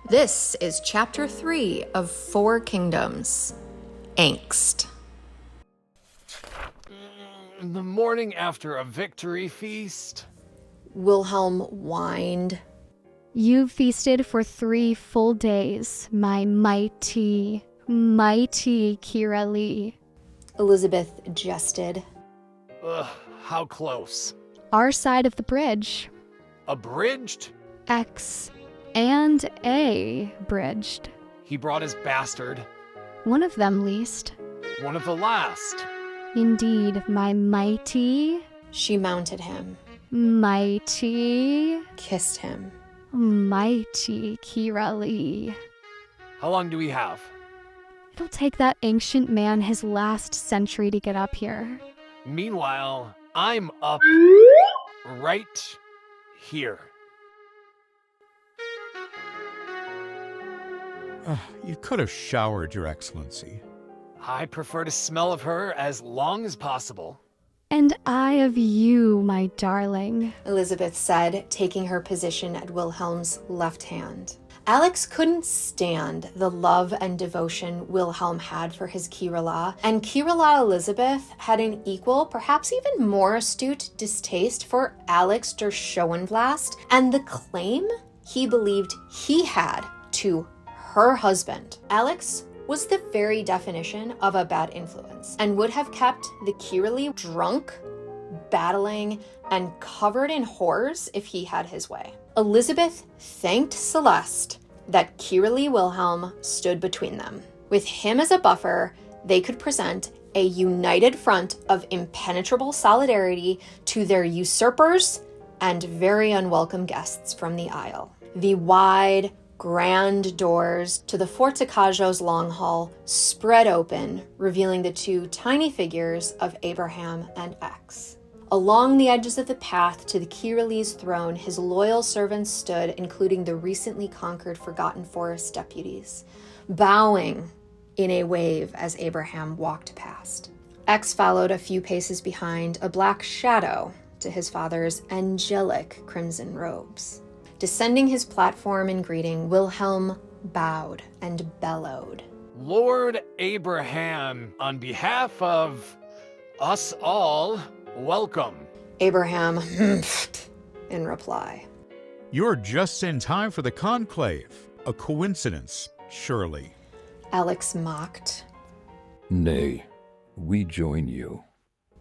This is Chapter 3 of 4 Kingdoms, Angst. The morning after a victory feast, Wilhelm whined. You feasted for 3 full days, my mighty Kirala. Elizabeth jested. Ugh, how close? Our side of the bridge. Abridged? X and A bridged. He brought his bastard. One of them least. One of the last. Indeed, my mighty She mounted him, kissed him. mighty Kirala. How long do we have? It'll take that ancient man his last century to get up here. Meanwhile, I'm up right here. You could have showered, Your Excellency. I prefer to smell of her as long as possible. And I of you, my darling. Elizabeth said, taking her position at Wilhelm's left hand. Alex couldn't stand the love and devotion Wilhelm had for his Kirala, and Kirala Elizabeth had an equal, perhaps even more astute distaste for Alex der Schoenblast and the claim he believed he had to her husband. Alex was the very definition of a bad influence and would have kept the Kirala drunk, battling, and covered in whores if he had his way. Elizabeth thanked Celeste that Kirala Wilhelm stood between them. With him as a buffer, they could present a united front of impenetrable solidarity to their usurpers and very unwelcome guests from the Isle. The wide, grand doors to the Forticajo's long hall spread open, revealing the 2 tiny figures of Abraham and X. Along the edges of the path to the Kirala's throne, his loyal servants stood, including the recently conquered Forgotten Forest deputies, bowing in a wave as Abraham walked past. X followed a few paces behind, a black shadow to his father's angelic crimson robes. Descending his platform in greeting, Wilhelm bowed and bellowed. Lord Abraham, on behalf of us all, welcome. Abraham in reply. You're just in time for the conclave. A coincidence, surely. Alex mocked. Nay, we join you.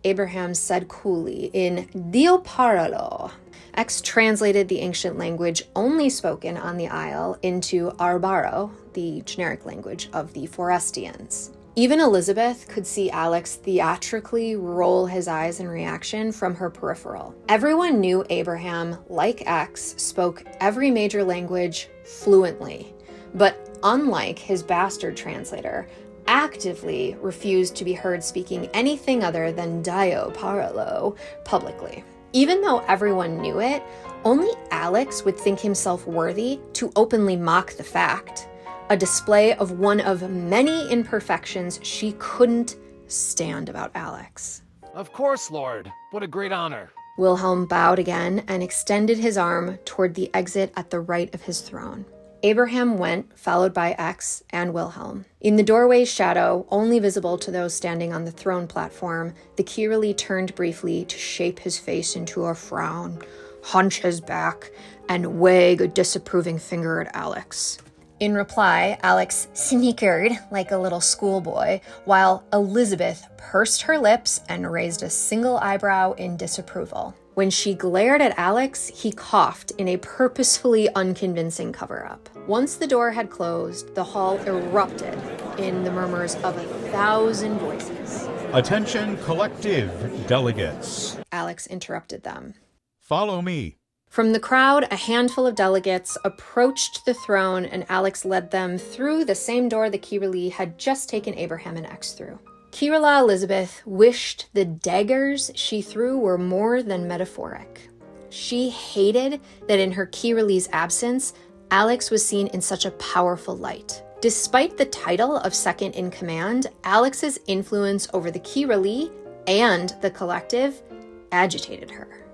Abraham said coolly in Dio paralo. X translated the ancient language only spoken on the Isle into Arbaro, the generic language of the Forestians. Even Elizabeth could see Alex theatrically roll his eyes in reaction from her peripheral. Everyone knew Abraham, like X, spoke every major language fluently, but unlike his bastard translator, actively refused to be heard speaking anything other than Dio paralo publicly. Even though everyone knew it, only Alex would think himself worthy to openly mock the fact, a display of one of many imperfections she couldn't stand about Alex. Of course, Lord. What a great honor. Wilhelm bowed again and extended his arm toward the exit at the right of his throne. Abraham went, followed by X and Wilhelm. In the doorway's shadow, only visible to those standing on the throne platform, the Kirala turned briefly to shape his face into a frown, hunch his back, and wag a disapproving finger at Alex. In reply, Alex snickered like a little schoolboy, while Elizabeth pursed her lips and raised a single eyebrow in disapproval. When she glared at Alex, he coughed in a purposefully unconvincing cover-up. Once the door had closed, the hall erupted in the murmurs of 1,000 voices. Attention, collective delegates. Alex interrupted them. Follow me. From the crowd, a handful of delegates approached the throne, and Alex led them through the same door the Kirala had just taken Abraham and X through. Kirala Elizabeth wished the daggers she threw were more than metaphoric. She hated that in her Kirala's absence, Alex was seen in such a powerful light. Despite the title of second in command, Alex's influence over the Kirala and the collective agitated her.